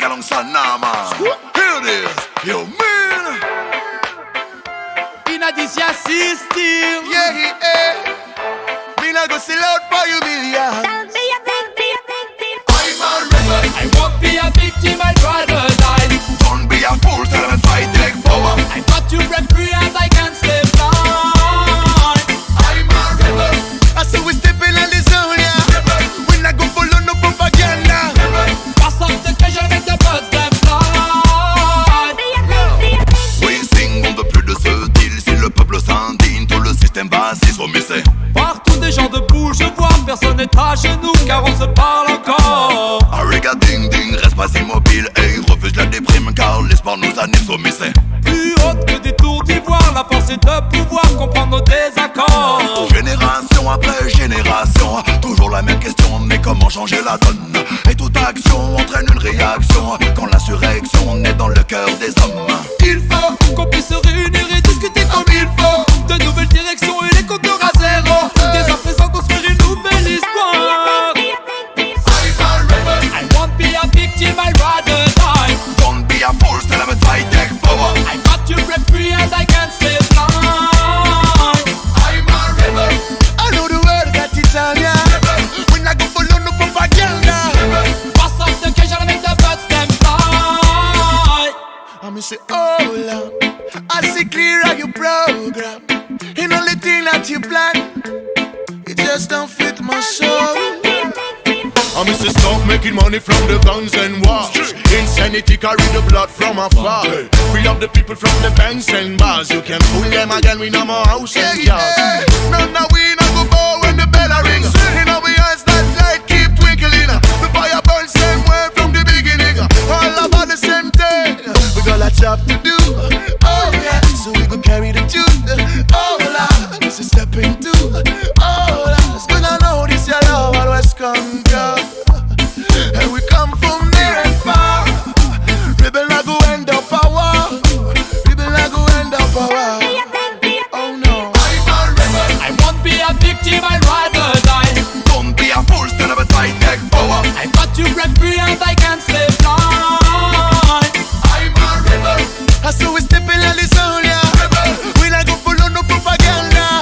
galang sanama. Here it is, yo man. Inadisia system. Yeah, me not go sell out for you million. Don't be a victim. I'm a rebel. I won't be a victim, I'd rather die. Don't be a fool, tell them fight take power. I got to break free and I can't stay blind. I'm a rebel. I saw we stepping on the zone, yeah. We not go follow no propaganda. Pass up the pressure, make the birds them fly. Oui, sing, on veut plus de ce deal. Si le peuple s'indigne, tout le système va s'y soumisser. Partout des gens debout, je vois personne n'est à genoux car on se parle encore. Ariga ding ding, reste pas immobile. Et refuse la déprime car l'espoir nous anime soumisser. Plus haute que des tours d'ivoire, la force est de pouvoir comprendre nos désaccords. Génération après génération, toujours la même question, mais comment changer la donne? Et toute action entraîne une réaction quand l'insurrection naît dans le cœur des hommes. Il faut qu'on puisse se réunir et discuter comme il faut de nouvelles directions et les compteurs à zéro. Dès à présent construire une nouvelle histoire. I won't be a victim, I'd rather die. Don't be a fool, still have a fight, take power. I got to break free and I can't stay blind. I'm a rebel. I know the world got it on ya. We not go follow no propaganda. Pass up the cage and make the birds them fly. I'm say, hold up. I see clear how you program. And only thing that you plan, it just don't fit my soul. I miss to stop making money from the guns and wars. Insanity carry the blood from afar. Free up the people from the banks and bars. You can fool them again, we no more house and cars. None of we not go bow when the bell a ring. In our eyes that light keep twinkling. The fire burns same way from the beginning. All about the same thing. We got lots job to do. Oh yeah, so we go carry the tune. Oh la, this is step into. Oh la, it's gonna know this your love always come down. And we come from near and far. Rebel not go end up a war. Rebel not go end up a war. Oh no, I'm a rebel. I won't be a victim, I'd rather die. Don't be a fool, still have a fight, take power. I got to break free and I can't stay blind. I'm a rebel. I saw we stepping on the zone, yeah. We not go follow no propaganda.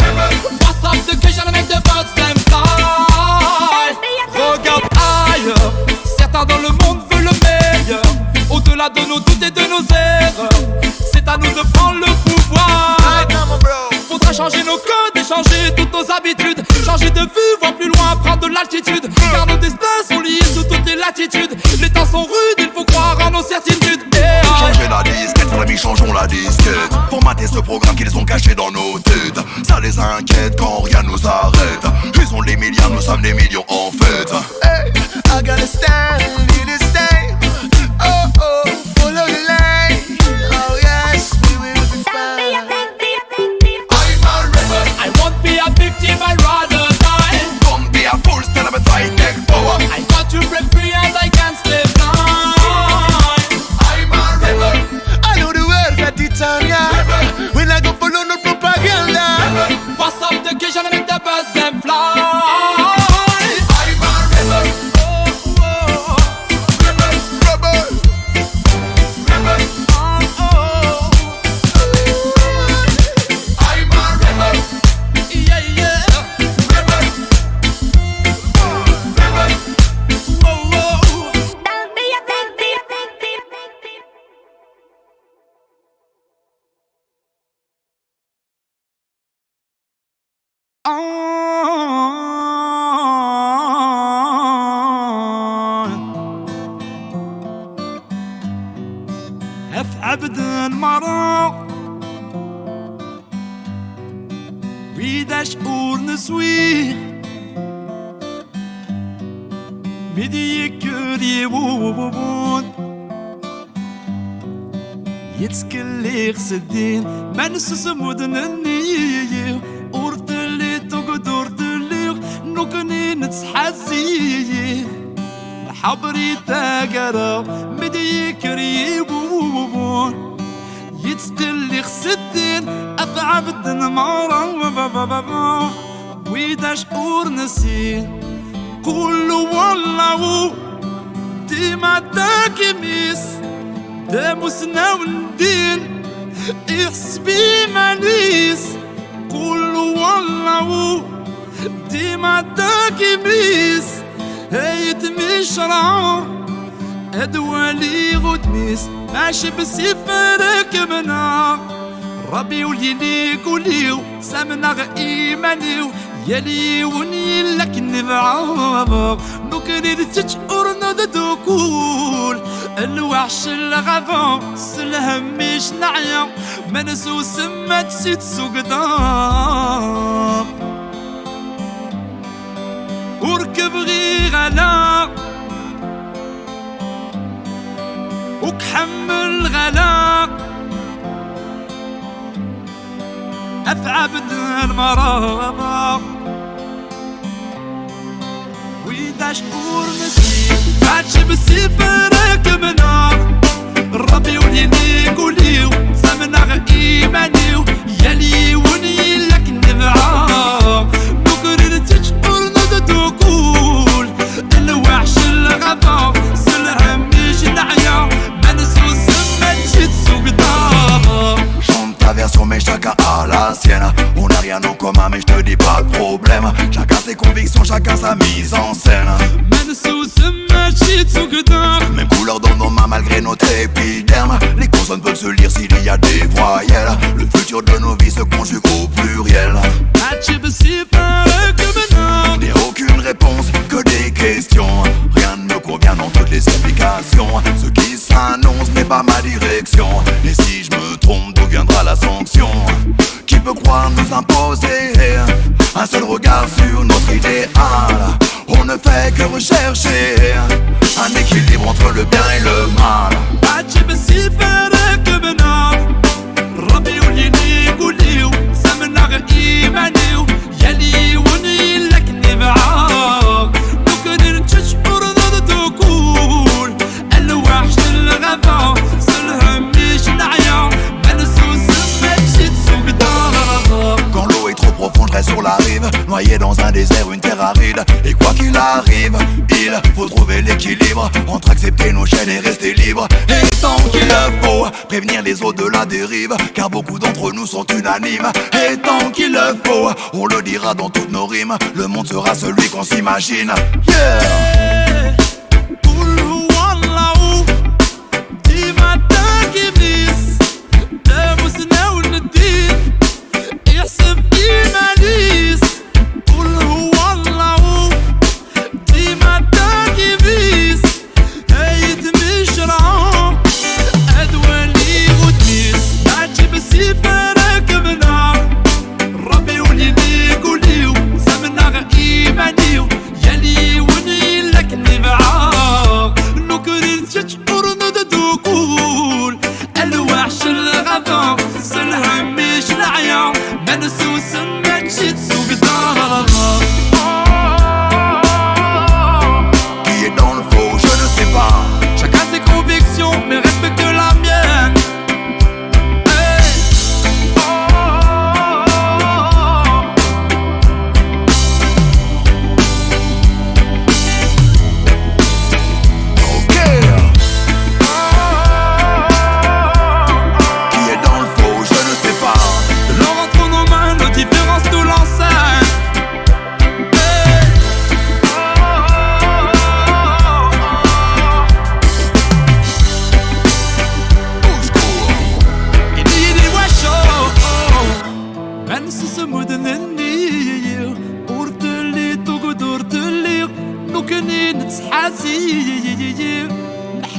Pass up the cage and make the birds them fly. Regarde ailleurs, certains dans le monde veulent le meilleur. Au-delà de nos doutes et de nos erreurs, c'est à nous de prendre le pouvoir. Faudra changer nos codes et changer toutes nos habitudes. Changer de vue, voir plus loin, prendre de l'altitude. Car nos destins sont liés sous toutes les latitudes. Les temps sont rudes, il faut croire en nos certitudes. Changer la disquette, pour l'ami, changeons la disquette. Pour mater ce programme qu'ils ont caché dans nos têtes. Ça les inquiète quand rien nous arrête. Ils ont les milliards, nous sommes des millions en fait. Hey, I gotta stand in this time. Oh oh, follow the line. Oh yes, we will be fine. I'm a rebel. I won't be a victim, I'd rather die. Don't be a fool, still have a fight, take power. I got to break free and I can't stay blind. I'm a rebel. I know the world got it on ya. We not go follow no propaganda. Pass up the cage and make the birds them fly. I'm a rebel. Oh, oh, Rebel, rebel, rebel. oh, oh. I'm a rebel. Yeah, yeah. Rebel, rebel. Oh, oh. Don't be a victim. هف أبدا مرة بيدا شعور نسوي بدي يكري وبون يتسكلي خسدين ما نسوس مدن النية أردلي تقدر دليغ نقني نتسحزي حبري تاقرا بدي يكري وبون يتسكلي خسدين أثعب الدنمارة ويدا شعور نسي قولوا والله ديما كيميس داموسنا وندين يحسبي ماليس قول والله ديما كيميس هيت مشرع ادوالي غدميس ماشي بسيفرك منا ربي وليلي قوليو سامنا ايمانيو يلي وني لك نبعا نكري تشعرنا دوكول الوحش الغابة سلهم مش نعيا منسو سمت سيت سوقدام وركب غي غلا وكحمل غلا أفعبد المرابط وإذا شعور مسكين بعدش بسيفرك منار ربي وليني قوليو سمنا إيمانيو يلي وني لك نبعا نكرر تشعر ندوكول الوحش الغضا سلهم مش نعيا منسو سمت شت سوقدار. Chante ta version mais chacun a la sienne. On n'a rien en commun mais je te dis pas de problème. Chacun ses convictions, chacun sa mise en scène. Même couleur dans nos mains malgré notre épiderme. Les consonnes peuvent se lire s'il y a des voyelles. Le futur de nos vies se conjugue au pluriel. N'ai aucune réponse que des questions. Rien ne me convient dans toutes les explications. Ce qui s'annonce n'est pas ma direction. Et si je me trompe, d'où viendra la sanction? Qui peut croire nous imposer un seul regard sur notre idéal? On ne fait que rechercher un équilibre entre le bien et le mal. Quand l'eau est trop profonde, je reste sur la rive, noyé dans un désert, une terre aride. Et quoi qu'il arrive, il faut trouver l'équilibre entre accepter nos chaînes et rester libre. Et tant qu'il le faut, prévenir les eaux de la dérive, car beaucoup d'entre nous sont unanimes. Et tant qu'il le faut, on le dira dans toutes nos rimes, le monde sera celui qu'on s'imagine. Yeah!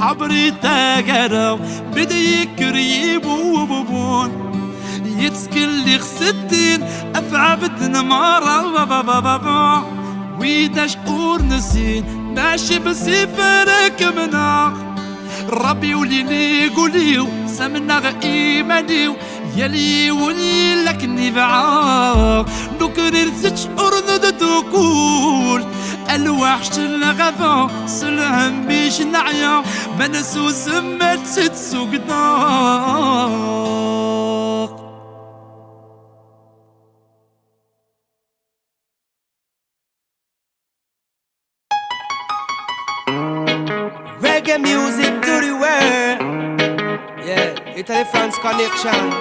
حبري تاقرا بدا يكريب وبوبون يتسكلي خستين افعبدنا مرة بابا ويدا شعور نسين ماشي بسيفرك منا ربي وليني قوليو سمنا ايمانيو يلي ولي لك نبعا نكرر تشعر ندوكول الوحش الغضا سلهم بيش نعيا منسو سمت ستسو قداق. reggae music to the world. Yeah, Italy France connection.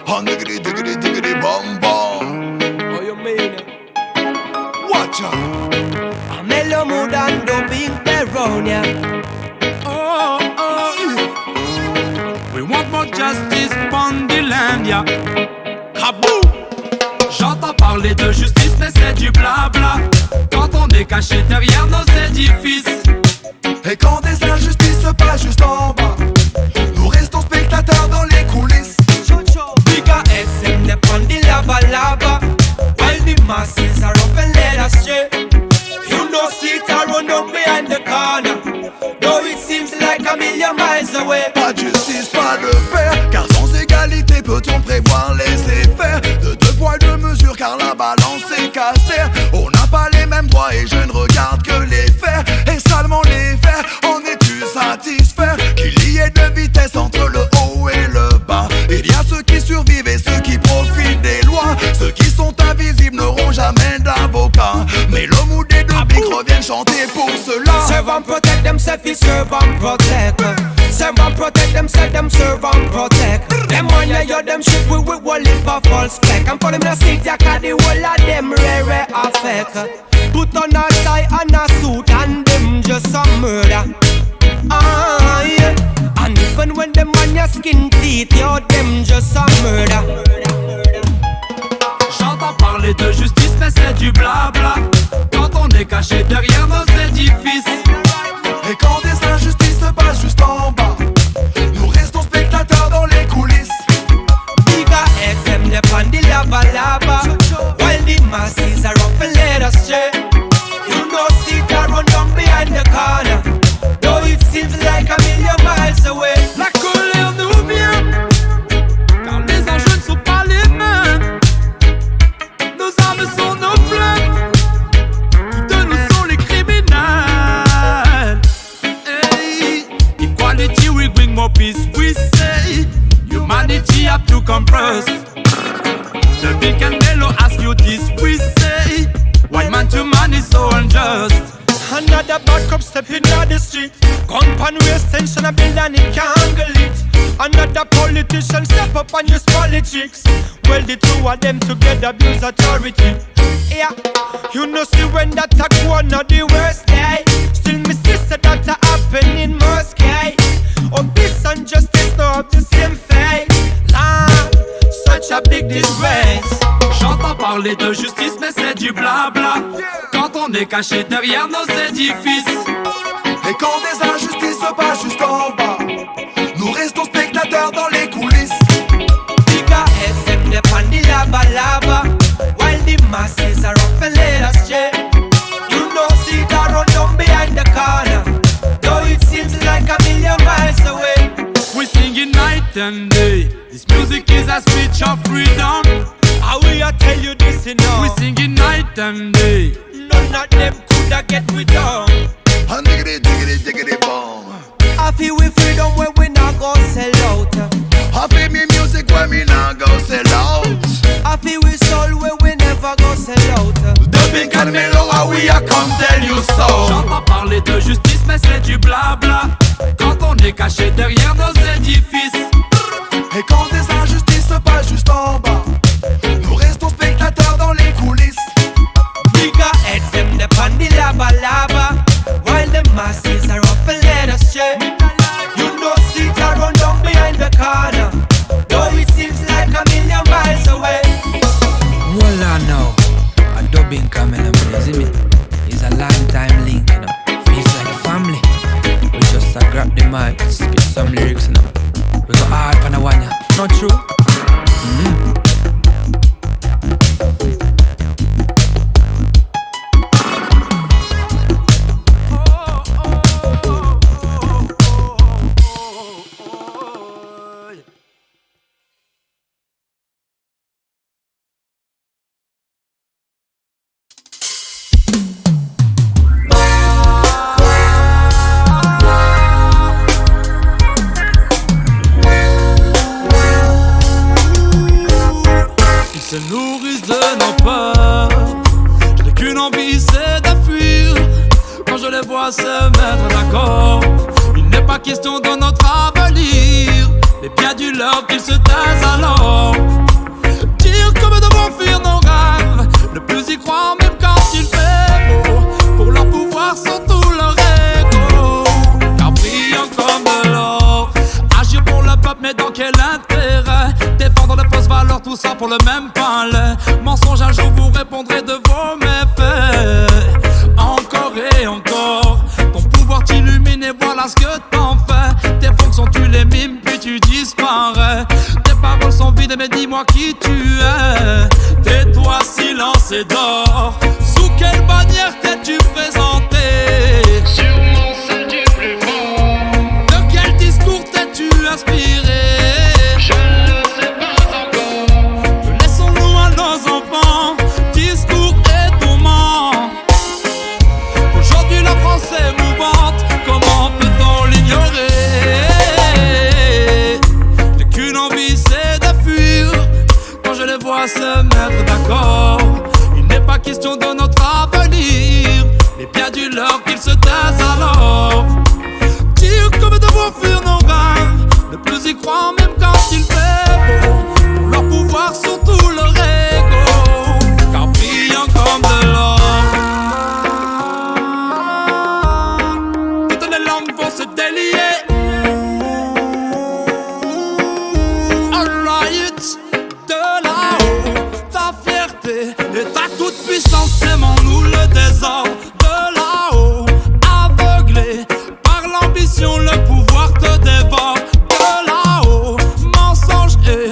On diggity diggity diggity bum bum. Oh, you mean? Watch out. A mellow mood and doping around ya. Oh, oh, we want more justice on the land, yeah. Kaboom! J'entends parler de justice, mais c'est du blabla. Quand on est caché derrière nos édifices. Et quand des injustices se passent juste en bas, nous restons spectateurs dans les coulisses. Bigger SM, they on the lava lava. While the masses are up and let us stray. You know, see it around up behind the corner. Though it seems like a million miles away. Pas de justice, pas de paix, car sans égalité peut-on prévoir les effets de deux poids deux mesures, car la balance est cassée. On n'a pas les mêmes droits et je ne regarde que les faits. Et seulement les faits, en es-tu satisfait qu'il y ait de vitesse entre le haut et le bas? Il y a ceux qui survivent et ceux qui profitent des lois. Ceux qui sont invisibles n'auront jamais d'avocat, mais l'homme ou des deux bigs reviennent chanter pour cela. Serve and protect themselves, we serve and protect. Serve and protect themselves, them serve and protect. Them one yeah, you them shit we will live a false fleck. And for them in a city, I call the whole of them rare affect. Put on a tie and a suit and them just some murder. Ah yeah. And even when them on your skin teeth, yo them just some murder. J'entends parler de justice, mais c'est du blabla. Quand on est caché derrière nos édifices. Et quand des injustices se passent juste en bas, nous restons spectateurs dans les coulisses. Bigger SM, they on the lava lava. While the masses are up and let us stray. You know, see it run down behind the corner. Though it seems like a million miles away. La colère nous vient, car les enjeux ne sont pas les mêmes. Nos armes sont nos flammes, qui de nous sont les criminels. Hey, equality will bring more peace, we say. Humanity have to come first. The big and mellow ask you this, we say. Why man to man is so unjust? Another bad cop stepping down the street. Gun pan waist tension a build and it can't handle it. Another politician step up and use politics. Well, the two of them together abuse authority. Yeah, you know see when that a go on not the worst day. Still me sister that a happen in most case. Oh, peace and justice now have the same face. Such a big disgrace. J'entends parler de justice, mais c'est du blabla. Quand on est caché derrière nos édifices. Et quand des injustices se passent juste en bas, nous restons spectateurs dans les coulisses. Bigger SM, they on the lava lava. While the masses are up and let us stray. You know, see it run down behind the corner. Though it seems like a million miles away. We sing it night and day. This music is a speech of freedom. How will I tell you this enough? We sing it night and day. None of them coulda get we down. And diggity diggity diggity bum. I feel we freedom when we not go sell out. I feel me music when me not go sell out. I feel we soul when we never go sell out. The big and mellow, how we a come tell you so. J'entends parler de justice, mais c'est du blabla. Quand on est caché derrière nos édifices. Et quand des injustices se passent juste en bas, nous restons spectateurs dans les coulisses. Bigger heads them the on the lava lava. While the masses are up and let us stray. You know see it run down behind the corner. Though it seems like a million miles away. Hold on now, a dubbing coming up, you see me? It's a long time link, you know. Feels like family. We just grab the mic, spit some lyrics, you know. We go hard for the one, yeah. Not true? Se nourrissent de nos peurs. Je n'ai qu'une envie, c'est de fuir. Quand je les vois se mettre d'accord. question de notre avenir, mais bien du leur qu'ils se taisent alors. Dire que nous devons fuir nos rêves, ne plus y croire même quand il fait beau, pour leur pouvoir surtout leur ego, car brillant comme de l'or. Agir pour le peuple mais dans quel intérêt? Défendre les fausses valeurs, tout ça pour le même pain lait. Mensonge, un jour vous répondrez de vos méfaits. Encore et encore, ton pouvoir t'illumine et voilà ce que t'en fais. Tes fonctions tu les mimes puis tu disparais. Tes paroles sont vides mais dis-moi qui tu es. Tais-toi, silence et dors. Sous quelle bannière t'es-tu présenté? Sûrement celle du plus fort. De quel discours t'es-tu inspiré? Je ne sais pas encore. Laissons-nous à nos enfants, discours et tourments. Aujourd'hui la France est mouvante, comment peut-on l'ignorer? J'ai qu'une envie, c'est de fuir quand je les vois se mettre d'accord. Il n'est pas question de notre avenir, mais bien du leur qu'ils se taisent alors. Dire que nous devons fuir nos rêves, ne plus y croire même quand il fait beau, pour leur pouvoir surtout leur ego, car brillant comme de l'or. Toutes les langues vont se délier. Alright, de là-haut, ta fierté et ta toute puissance, aimons-nous le désordre. De là-haut, aveuglé par l'ambition, le pouvoir te dévore. De là-haut, mensonge et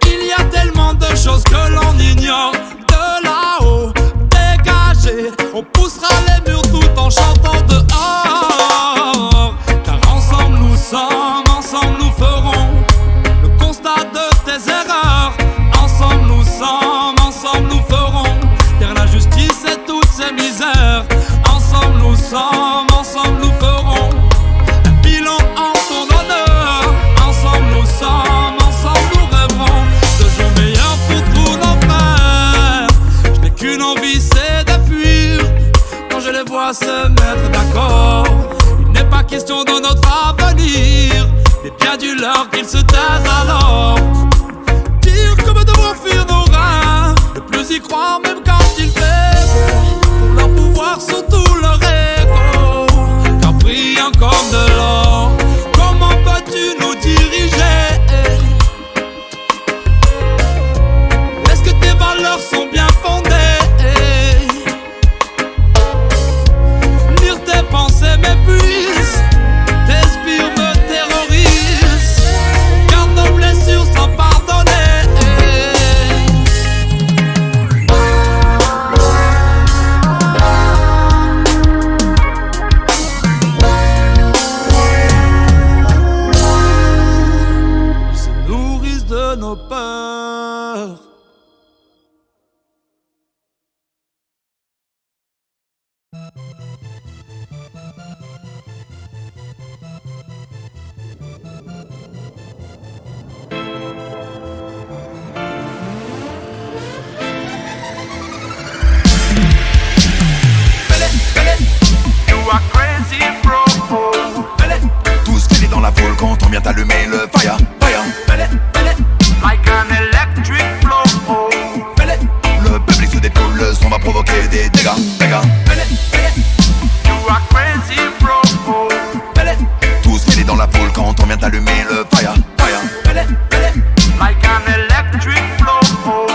il y a tellement de choses que l'on ignore. De là-haut, dégagé, on poussera les murs tout en chantant dehors. Car ensemble nous sommes, ensemble nous ferons le constat de tes erreurs. Ensemble nous sommes, ensemble nous ferons taire la justice et toutes ces misères. Ensemble nous sommes, ensemble nous ferons un bilan en ton honneur. Ensemble nous sommes, ensemble nous rêverons de jours meilleurs pour tous nos frères. Je n'ai qu'une envie, c'est de fuir quand je les vois se mettre d'accord. Il n'est pas question de notre avenir, mais bien du leur qu'ils se taisent alors. Dire que nous devons fuir nos rêves, ne plus y croire même quand il fait beau, pour leur pouvoir surtout leur ego, car brillant comme de l'or. Comment peux-tu nous diriger? Est-ce que tes valeurs sont bien fondées? Lire tes pensées m'épuise, tes spires me terrorisent, garde nos blessures sans pardonner. Ils se nourrissent de nos peurs. You are crazy, bro. Tout ce qu'il est dans la foule quand on vient t'allumer le fire, fire. Like an electric flow. Le public se défoule, le son va provoquer des dégâts, dégâts. You are crazy, bro. Tout ce qu'il est dans la foule quand on vient t'allumer le fire, fire. Like an electric flow.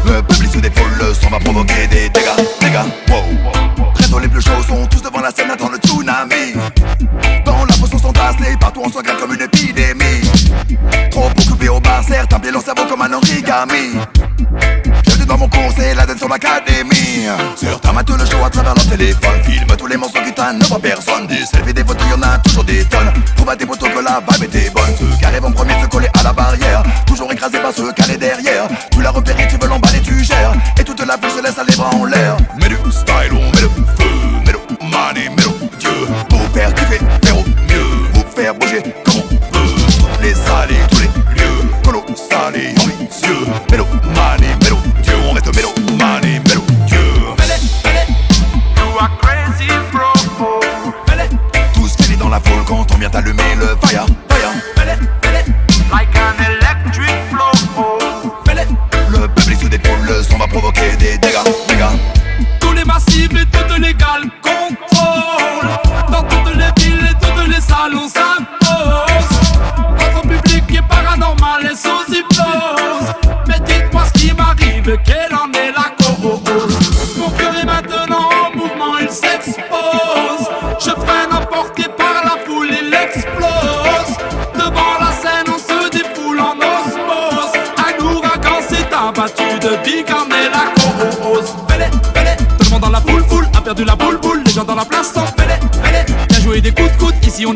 Le public se défoule, le son va provoquer des dégâts, dégâts. Wow. Très tôt les plus chauds sont tous devant la scène, attendent le tsunami. Dans la potion sont tassés, partout on soit grave comme une épidémie. Trop occupé au bar, certains plient leur cerveau comme un origami. Bienvenue dans mon cours, c'est la dance sur l'académie. Sur ta main, le show à travers leur téléphone. Filme tous les morceaux qui tannent, ne voit personne. Des selfies, des photos, y'en a toujours des tonnes. Trouve à tes photos que la vibe était bonne. Ceux qui arrivent en premier se coller à la barrière, toujours écrasés par ceux calés derrière. Tu l'as repéré, tu veux l'emballer, tu gères. Et toute la foule se laisse aller bras en l'air. Mets du style, on met le feu. Mets le money, mets le Dieu. Pour faire kiffer, faire au mieux. Vous faire bouger comme on veut. Toutes les salles et tous les lieux. Colossal et ambitieux. Mets le money, mets le Dieu. On reste mélo, money, mets le Dieu. You are crazy, bro. Tout ce qu'il est dans la foule quand on vient allumer le fire, fire. Like an electric flow. Le peuple est sous d'épaule, le son va provoquer des dégâts, dégâts. Tous les massifs et toutes les gales contrôlent. Dans toutes les villes et toutes les salles on s'impose. Notre public est paranormal et sous hypnose. Mais dites-moi ce qui m'arrive, quelle en est la cause. Mon cœur est maintenant en mouvement, il s'expose. Je freine emporté par la foule, il explose. Devant la scène on se défoule en osmose. Un ouragan s'est abattu de Big en est la cause. Tout le monde dans la foule, a perdu la boule, les gens dans la place sont fêlés. Bien joué des coups de coude, ici on